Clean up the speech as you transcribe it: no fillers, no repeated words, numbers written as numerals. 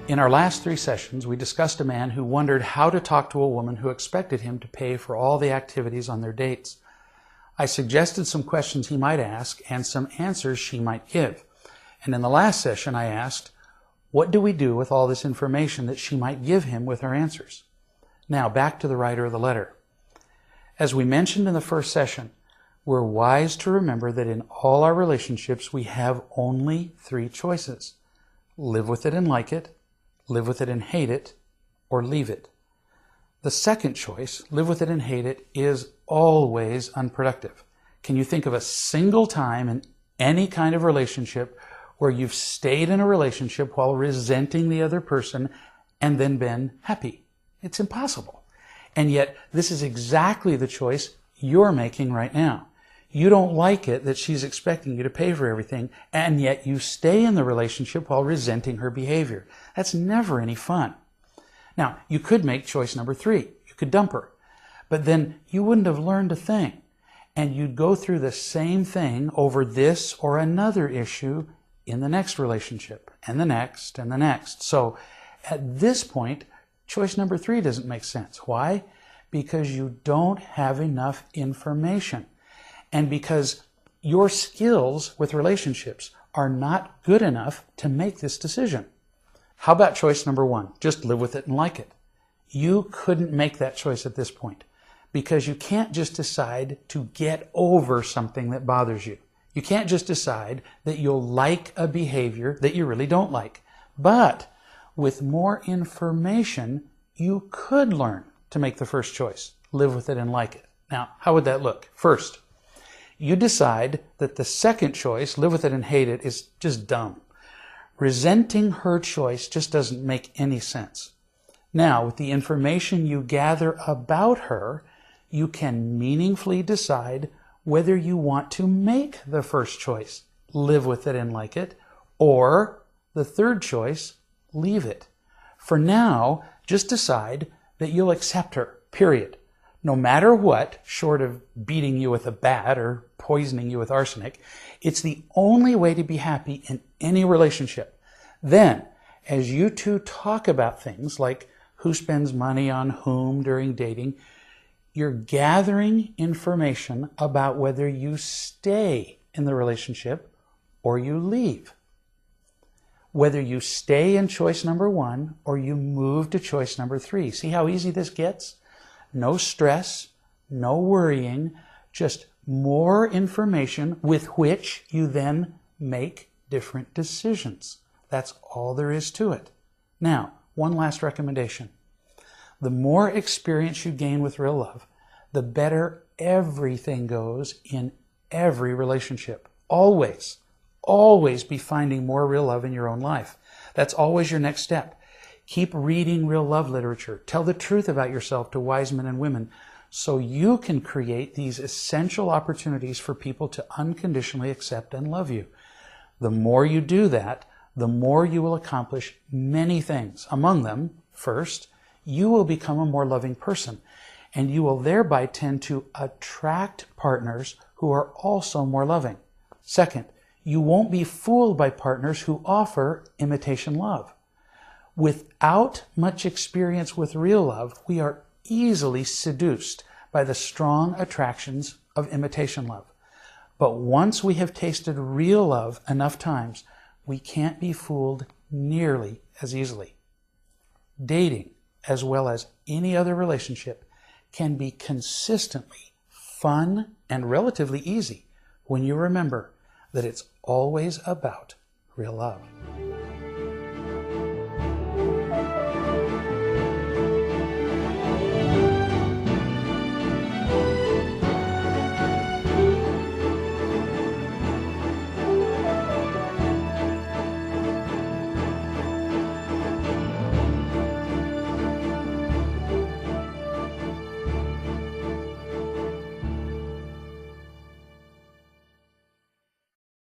In our last 3 sessions, we discussed a man who wondered how to talk to a woman who expected him to pay for all the activities on their dates. I suggested some questions he might ask and some answers she might give. And in the last session, I asked, what do we do with all this information that she might give him with her answers? Now, back to the writer of the letter. As we mentioned in the first session, we're wise to remember that in all our relationships, we have only 3 choices. Live with it and like it, live with it and hate it, or leave it. The second choice, live with it and hate it, is always unproductive. Can you think of a single time in any kind of relationship where you've stayed in a relationship while resenting the other person and then been happy? It's impossible. And yet, this is exactly the choice you're making right now. You don't like it that she's expecting you to pay for everything, and yet you stay in the relationship while resenting her behavior. That's never any fun. Now, you could make choice number 3. You could dump her. But then you wouldn't have learned a thing. And you'd go through the same thing over this or another issue in the next relationship, and the next, and the next. So at this point, choice number 3 doesn't make sense. Why? Because you don't have enough information. And because your skills with relationships are not good enough to make this decision. How about choice number 1? Just live with it and like it. You couldn't make that choice at this point because you can't just decide to get over something that bothers you. You can't just decide that you'll like a behavior that you really don't like. But with more information, you could learn to make the first choice. Live with it and like it. Now, how would that look? First, you decide that the second choice, live with it and hate it, is just dumb. Resenting her choice just doesn't make any sense. Now, with the information you gather about her, you can meaningfully decide whether you want to make the first choice, live with it and like it, or the third choice, leave it. For now, just decide that you'll accept her, period. No matter what, short of beating you with a bat or poisoning you with arsenic, it's the only way to be happy in any relationship. Then, as you two talk about things like who spends money on whom during dating, you're gathering information about whether you stay in the relationship or you leave. Whether you stay in choice number 1 or you move to choice number 3. See how easy this gets? No stress, no worrying, just more information with which you then make different decisions. That's all there is to it. Now, one last recommendation. The more experience you gain with real love, the better everything goes in every relationship. Always, always be finding more real love in your own life. That's always your next step. Keep reading real love literature. Tell the truth about yourself to wise men and women so you can create these essential opportunities for people to unconditionally accept and love you. The more you do that, the more you will accomplish many things. Among them, first, you will become a more loving person, and you will thereby tend to attract partners who are also more loving. Second, you won't be fooled by partners who offer imitation love. Without much experience with real love, we are easily seduced by the strong attractions of imitation love. But once we have tasted real love enough times, we can't be fooled nearly as easily. Dating, as well as any other relationship, can be consistently fun and relatively easy when you remember that it's always about real love.